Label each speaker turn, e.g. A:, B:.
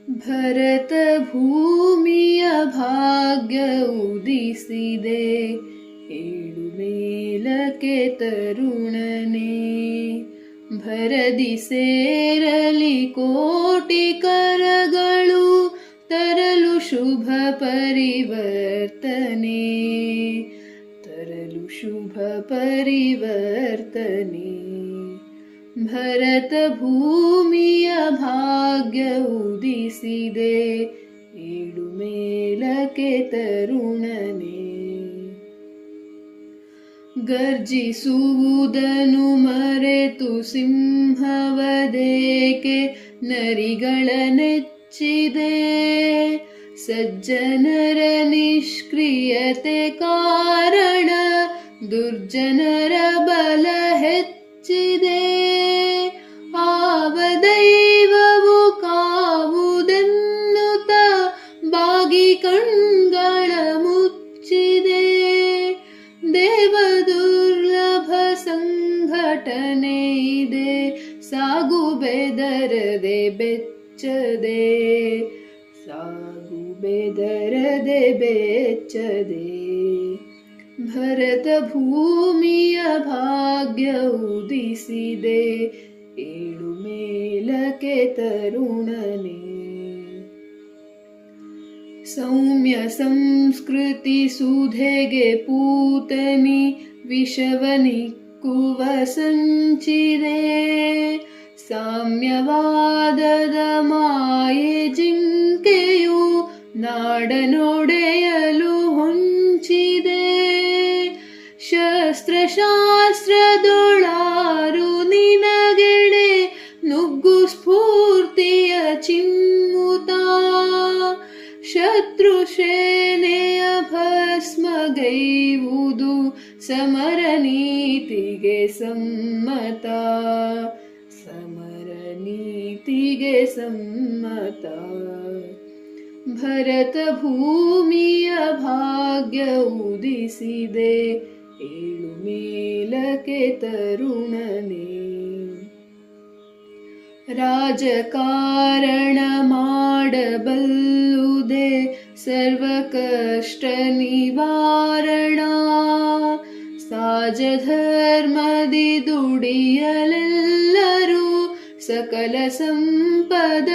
A: ಭರತ ಭೂಮಿಯ ಭಾಗ್ಯ ಉದಿಸಿದೆ, ಏಳು ಮೇಲಕ್ಕೆ ತರುಣನೇ. ಭರದಿ ಸೇರಲಿ ಕೋಟಿ ಕರಗಳು, ತರಲು ಶುಭ ಪರಿವರ್ತನೆ, ತರಲು ಶುಭ ಪರಿವರ್ತನೆ. ಭರತ ಭೂಮಿಯ ಭಾಗ್ಯ ಉದಿಸಿದೆ, ಏಳು ಮೇಲಕ್ಕೆ ತರುಣನೇ. ಗರ್ಜಿಸುವುದನ್ನು ಮರೆತು ಸಿಂಹವದೇಕೆ ನರಿಗಳ ನೆಚ್ಚಿದೆ, ಸಜ್ಜನರ ನಿಷ್ಕ್ರಿಯತೆ ಕಾರಣ ದುರ್ಜನರ ಬಲ ಹೆಚ್ಚಿದೆ. ಆವ ದೈವವು ಕಾವುದೆನ್ನುತ್ತ ಬಾಗಿ ಕಣ್ಗಳ ಮುಚ್ಚಿದೆ. ದೇವ ದುರ್ಲಭ ಸಂಘಟನೆ ಇದೆ, ಸಾಗು ಬೆದರದೆ ಬೆಚ್ಚದೆ, ಸಾಗು ಬೆದರದೆ ಬೆಚ್ಚದೆ. ಭರತ ಭೂಮಿಯ ಭಾಗ್ಯ ಉದಿಸಿದೆ, ಏಳು ಮೇಲಕ್ಕೆ ತರುಣನೇ. ಸೌಮ್ಯ ಸಂಸ್ಕೃತಿ ಸುಧೆಗೆ ಪೂತನಿ, ವಿಷವನಿಕ್ಕುವ ಸಂಚಿದೆ. ಸಾಮ್ಯವಾದದ ಮಾಯೆ ಜಿಂಕೆಯು ನಾಡನೊಡೆಯಲು ಹೊಂಚಿದೆ. ಶಸ್ತ್ರಶಾಸ್ತ್ರದೊಳಾರು ನಿನಗೆಡೆ ನುಗ್ಗು ಸ್ಫೂರ್ತಿಯ ಚಿಮ್ಮುತ. ಶತ್ರು ಸೇನೆಯ ಭಸ್ಮಗೈವುದು ಸಮರ ನೀತಿಗೆ ಸಮ್ಮತ, ಸಮರ ನೀತಿಗೆ ಸಮ್ಮತ. ಭರತ ಭೂಮಿಯ ಭಾಗ್ಯ ಉದಿಸಿದೆ, ಏಳು ಮೇಲಕ್ಕೆ ತರುಣನೇ. ರಾಜಕಾರಣ ಮಾಡಬಲ್ಲುದೆ ಸರ್ವ ಕಷ್ಟ ನಿವಾರಣ. ಸಾಜಧರ್ಮದಿ ದುಡಿಯಲೆಲ್ಲರೂ ಸಕಲ ಸಂಪದ